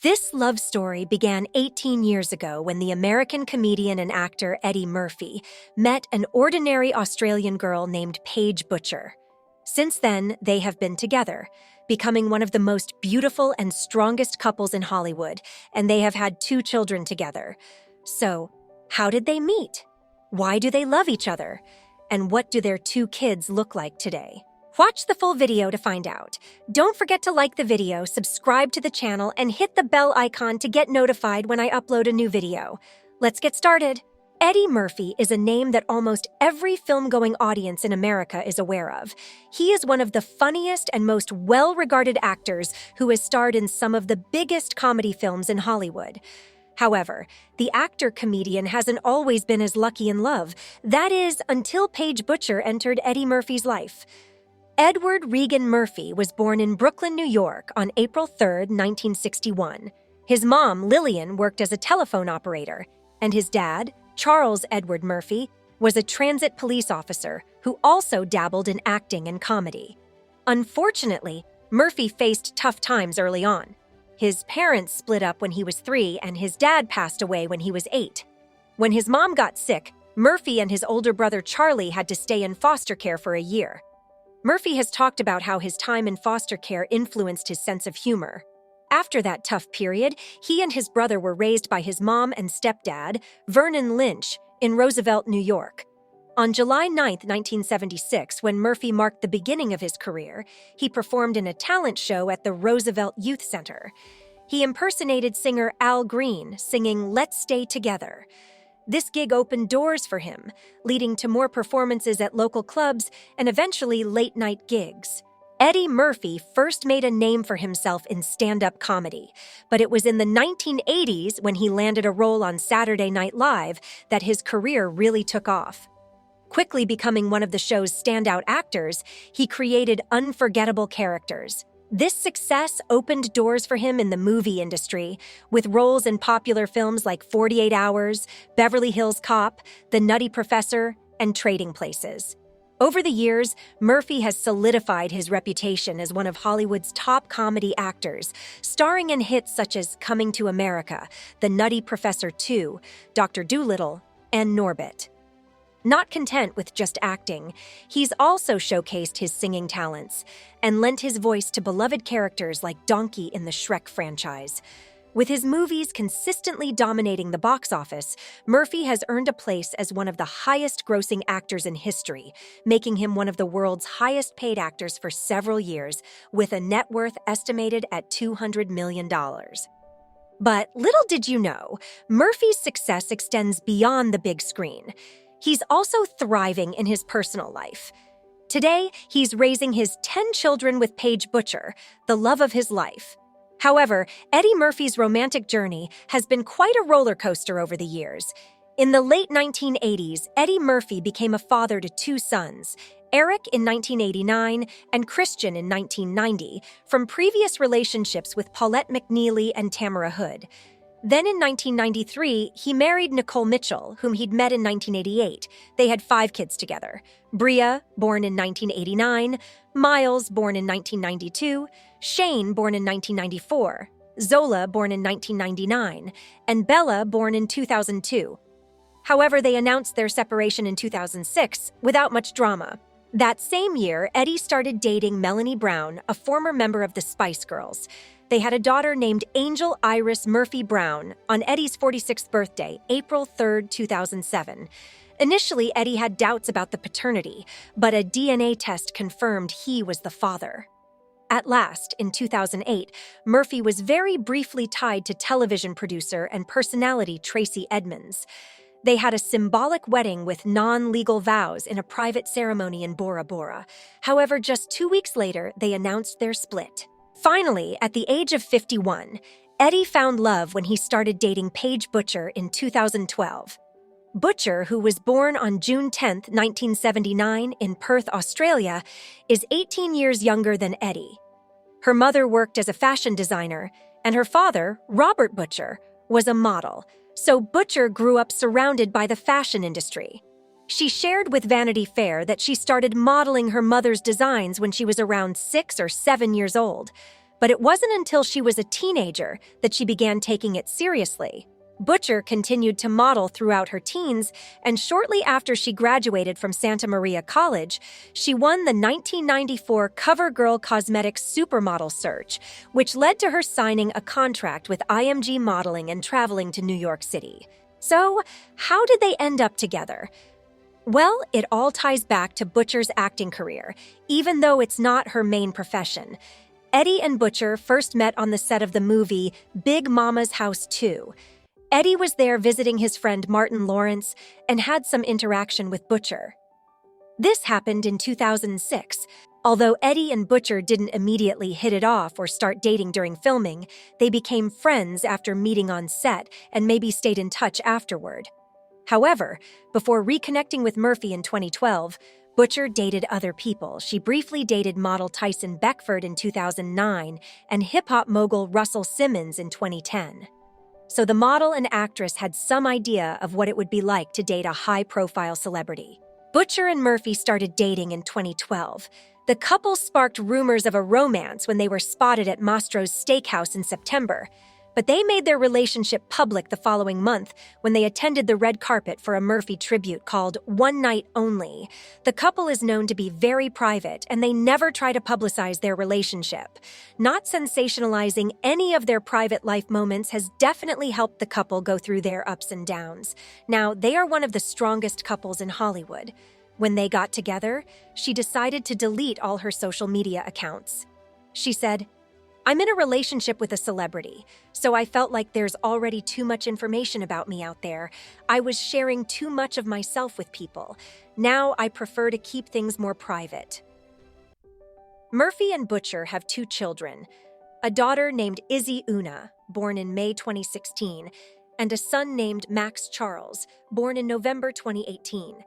This love story began 18 years ago when the American comedian and actor Eddie Murphy met an ordinary Australian girl named Paige Butcher. Since then, they have been together, becoming one of the most beautiful and strongest couples in Hollywood, and they have had 2 children together. So, how did they meet? Why do they love each other? And what do their 2 kids look like today? Watch the full video to find out. Don't forget to like the video, subscribe to the channel, and hit the bell icon to get notified when I upload a new video. Let's get started. Eddie Murphy is a name that almost every film-going audience in America is aware of. He is one of the funniest and most well-regarded actors who has starred in some of the biggest comedy films in Hollywood. However, the actor-comedian hasn't always been as lucky in love. That is, until Paige Butcher entered Eddie Murphy's life. Edward Regan Murphy was born in Brooklyn, New York on April 3, 1961. His mom, Lillian, worked as a telephone operator, and his dad, Charles Edward Murphy, was a transit police officer who also dabbled in acting and comedy. Unfortunately, Murphy faced tough times early on. His parents split up when he was 3, and his dad passed away when he was 8. When his mom got sick, Murphy and his older brother Charlie had to stay in foster care for a year. Murphy has talked about how his time in foster care influenced his sense of humor. After that tough period, he and his brother were raised by his mom and stepdad, Vernon Lynch, in Roosevelt, New York. On July 9, 1976, when Murphy marked the beginning of his career, he performed in a talent show at the Roosevelt Youth Center. He impersonated singer Al Green, singing "Let's Stay Together." This gig opened doors for him, leading to more performances at local clubs and eventually late-night gigs. Eddie Murphy first made a name for himself in stand-up comedy, but it was in the 1980s when he landed a role on Saturday Night Live that his career really took off. Quickly becoming one of the show's standout actors, he created unforgettable characters. This success opened doors for him in the movie industry, with roles in popular films like 48 Hours, Beverly Hills Cop, The Nutty Professor, and Trading Places. Over the years, Murphy has solidified his reputation as one of Hollywood's top comedy actors, starring in hits such as Coming to America, The Nutty Professor 2, Dr. Dolittle, and Norbit. Not content with just acting, he's also showcased his singing talents and lent his voice to beloved characters like Donkey in the Shrek franchise. With his movies consistently dominating the box office, Murphy has earned a place as one of the highest-grossing actors in history, making him one of the world's highest-paid actors for several years, with a net worth estimated at $200 million. But little did you know, Murphy's success extends beyond the big screen. He's also thriving in his personal life. Today, he's raising his 10 children with Paige Butcher, the love of his life. However, Eddie Murphy's romantic journey has been quite a roller coaster over the years. In the late 1980s, Eddie Murphy became a father to 2 sons, Eric in 1989 and Christian in 1990, from previous relationships with Paulette McNeely and Tamara Hood. Then in 1993, he married Nicole Mitchell, whom he'd met in 1988. They had 5 kids together: Bria, born in 1989, Miles, born in 1992, Shane, born in 1994, Zola, born in 1999, and Bella, born in 2002. However, they announced their separation in 2006 without much drama. That same year, Eddie started dating Melanie Brown, a former member of the Spice Girls. They had a daughter named Angel Iris Murphy Brown on Eddie's 46th birthday, April 3, 2007. Initially, Eddie had doubts about the paternity, but a DNA test confirmed he was the father. At last, in 2008, Murphy was very briefly tied to television producer and personality Tracy Edmonds. They had a symbolic wedding with non-legal vows in a private ceremony in Bora Bora. However, just 2 weeks later, they announced their split. Finally, at the age of 51, Eddie found love when he started dating Paige Butcher in 2012. Butcher, who was born on June 10, 1979, in Perth, Australia, is 18 years younger than Eddie. Her mother worked as a fashion designer, and her father, Robert Butcher, was a model, so Butcher grew up surrounded by the fashion industry. She shared with Vanity Fair that she started modeling her mother's designs when she was around 6 or 7 years old. But it wasn't until she was a teenager that she began taking it seriously. Butcher continued to model throughout her teens, and shortly after she graduated from Santa Maria College, she won the 1994 CoverGirl Cosmetics Supermodel Search, which led to her signing a contract with IMG Modeling and traveling to New York City. So, how did they end up together? Well, it all ties back to Butcher's acting career, even though it's not her main profession. Eddie and Butcher first met on the set of the movie Big Mama's House 2. Eddie was there visiting his friend Martin Lawrence and had some interaction with Butcher. This happened in 2006. Although Eddie and Butcher didn't immediately hit it off or start dating during filming, they became friends after meeting on set and maybe stayed in touch afterward. However, before reconnecting with Murphy in 2012, Butcher dated other people. She briefly dated model Tyson Beckford in 2009 and hip-hop mogul Russell Simmons in 2010. So the model and actress had some idea of what it would be like to date a high-profile celebrity. Butcher and Murphy started dating in 2012. The couple sparked rumors of a romance when they were spotted at Mastro's Steakhouse in September, but they made their relationship public the following month when they attended the red carpet for a Murphy tribute called One Night Only. The couple is known to be very private, and they never try to publicize their relationship. Not sensationalizing any of their private life moments has definitely helped the couple go through their ups and downs. Now, they are one of the strongest couples in Hollywood. When they got together, she decided to delete all her social media accounts. She said, "I'm in a relationship with a celebrity, so I felt like there's already too much information about me out there. I was sharing too much of myself with people. Now I prefer to keep things more private." Murphy and Butcher have 2 children, a daughter named Izzy Una, born in May 2016, and a son named Max Charles, born in November 2018.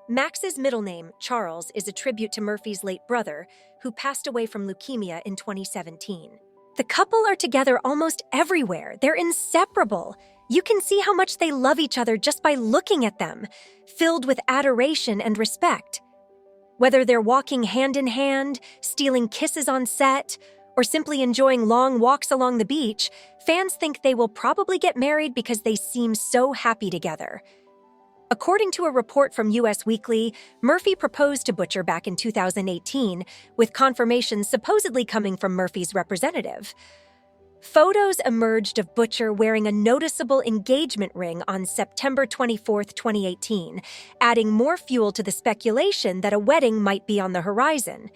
Max's middle name, Charles, is a tribute to Murphy's late brother, who passed away from leukemia in 2017. The couple are together almost everywhere. They're inseparable. You can see how much they love each other just by looking at them, filled with adoration and respect. Whether they're walking hand in hand, stealing kisses on set, or simply enjoying long walks along the beach, fans think they will probably get married because they seem so happy together. According to a report from US Weekly, Murphy proposed to Butcher back in 2018, with confirmation supposedly coming from Murphy's representative. Photos emerged of Butcher wearing a noticeable engagement ring on September 24, 2018, adding more fuel to the speculation that a wedding might be on the horizon.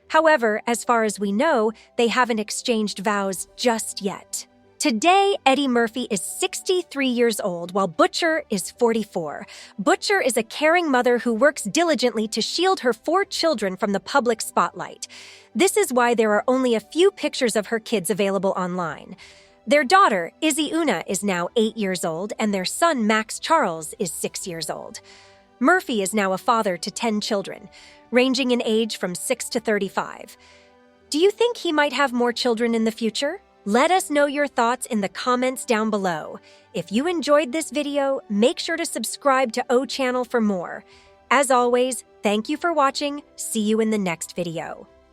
However, as far as we know, they haven't exchanged vows just yet. Today, Eddie Murphy is 63 years old, while Butcher is 44. Butcher is a caring mother who works diligently to shield her 4 children from the public spotlight. This is why there are only a few pictures of her kids available online. Their daughter, Izzy Una, is now 8 years old, and their son, Max Charles, is 6 years old. Murphy is now a father to 10 children, ranging in age from 6 to 35. Do you think he might have more children in the future? Let us know your thoughts in the comments down below. If you enjoyed this video, make sure to subscribe to O Channel for more. As always, thank you for watching. See you in the next video.